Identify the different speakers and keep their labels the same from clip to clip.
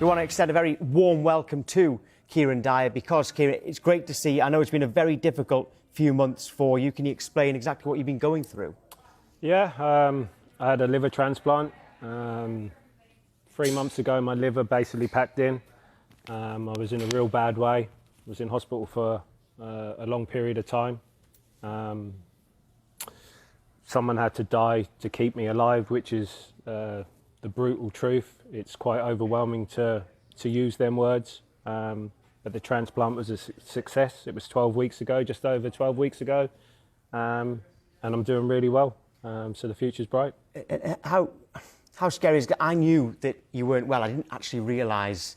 Speaker 1: We want to extend a very warm welcome to Kieron Dyer because, Kieron, it's great to see. I know it's been a very difficult few months for you. Can you explain exactly what you've been going through?
Speaker 2: Yeah, I had a liver transplant. 3 months ago, my liver basically packed in. I was in a real bad way. I was in hospital for a long period of time. Someone had to die to keep me alive, which is the brutal truth. It's quite overwhelming to use them words. But the transplant was a success. It was 12 weeks ago, just over 12 weeks ago. And I'm doing really well. So the future's bright.
Speaker 1: How scary is it? I knew that you weren't well. I didn't actually realise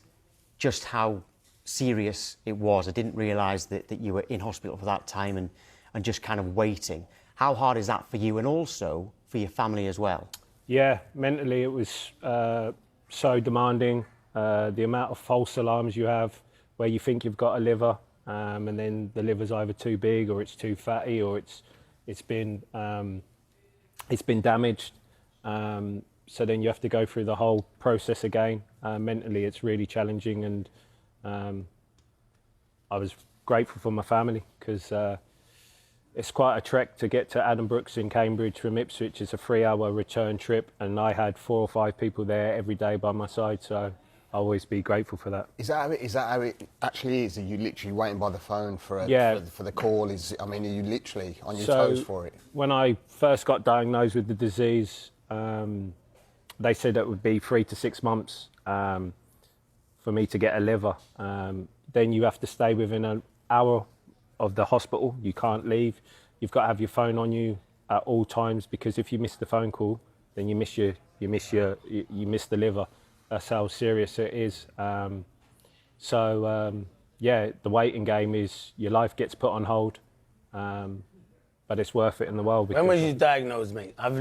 Speaker 1: just how serious it was. I didn't realise that you were in hospital for that time and just kind of waiting. How hard is that for you and also for your family as well?
Speaker 2: Yeah, mentally it was so demanding. The amount of false alarms you have where you think you've got a liver and then the liver's either too big or it's too fatty or it's been damaged. So then you have to go through the whole process again. Mentally, it's really challenging, and I was grateful for my family because it's quite a trek to get to Addenbrooke's in Cambridge from Ipswich. It's a 3-hour return trip, and I had 4 or 5 people there every day by my side, so I'll always be grateful for that.
Speaker 3: Is that how it actually is? Are you literally waiting by the phone for the call? Are you literally on your toes for it? When
Speaker 2: I first got diagnosed with the disease, they said it would be 3 to 6 months for me to get a liver. Then you have to stay within an hour of the hospital. You can't leave. You've got to have your phone on you at all times, because if you miss the phone call, then you miss the liver. That's how serious it is. Yeah, the waiting game is your life gets put on hold, but it's worth it in the world.
Speaker 4: When was you diagnosed, mate? I've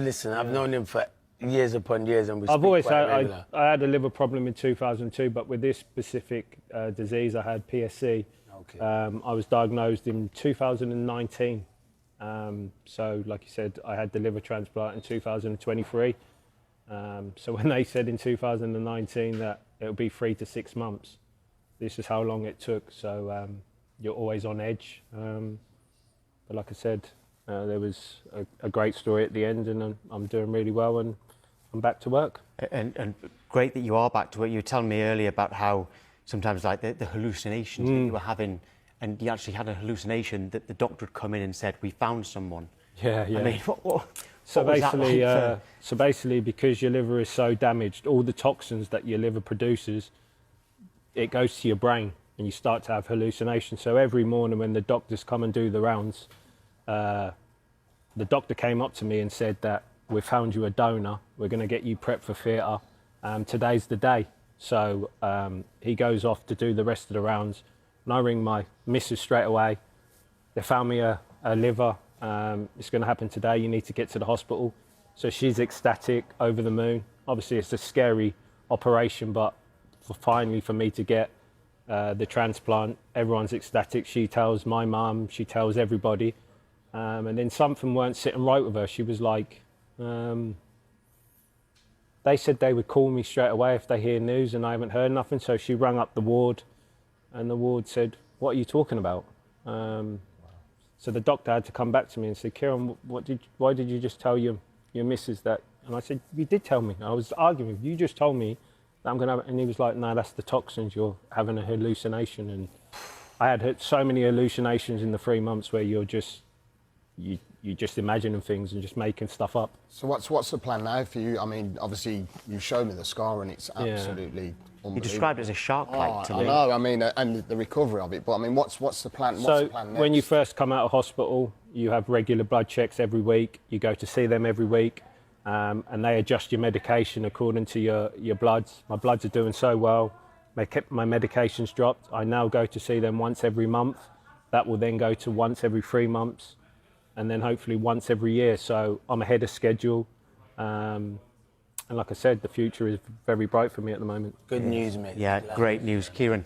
Speaker 4: known him for years upon years, and
Speaker 2: I had a liver problem in 2002, but with this specific disease, I had PSC.
Speaker 4: Okay.
Speaker 2: I was diagnosed in 2019. So, like you said, I had the liver transplant in 2023. So when they said in 2019 that it would be 3 to 6 months, this is how long it took. So you're always on edge. But like I said, there was a great story at the end, and I'm doing really well, and I'm back to work.
Speaker 1: And great that you are back to work. You were telling me earlier about how sometimes like the hallucinations that you were having, and you actually had a hallucination that the doctor had come in and said, "We found someone."
Speaker 2: Yeah.
Speaker 1: I mean,
Speaker 2: So basically, because your liver is so damaged, all the toxins that your liver produces, it goes to your brain, and you start to have hallucinations. So every morning when the doctors come and do the rounds, the doctor came up to me and said that we found you a donor. We're going to get you prepped for theatre. Today's the day. So he goes off to do the rest of the rounds, and I ring my missus straight away. They found me a liver. It's going to happen today. You need to get to the hospital. So she's ecstatic, over the moon. Obviously, it's a scary operation, but finally for me to get the transplant, everyone's ecstatic. She tells my mum, she tells everybody. And then something weren't sitting right with her. She was like, they said they would call me straight away if they hear news, and I haven't heard nothing. So she rang up the ward, and the ward said, "What are you talking about?" So the doctor had to come back to me and say, "Kieron, why did you just tell your missus that?" And I said, "You did tell me." I was arguing with you. You just told me that I'm going to have it. And he was like, "No, that's the toxins. You're having a hallucination." And I had so many hallucinations in the 3 months where you're just imagining things and just making stuff up.
Speaker 3: So what's the plan now for you? I mean, obviously you showed me the scar, and it's absolutely unbelievable.
Speaker 1: You described it as a shark-like to me.
Speaker 3: I know. I mean, and the recovery of it. But I mean, what's the plan? What's the plan next?
Speaker 2: When you first come out of hospital, you have regular blood checks every week. You go to see them every week, and they adjust your medication according to your bloods. My bloods are doing so well. My medication's dropped. I now go to see them once every month. That will then go to once every 3 months, and then hopefully once every year. So I'm ahead of schedule. And like I said, the future is very bright for me at the moment.
Speaker 4: Good news, mate.
Speaker 1: Yeah, great news. Kieron,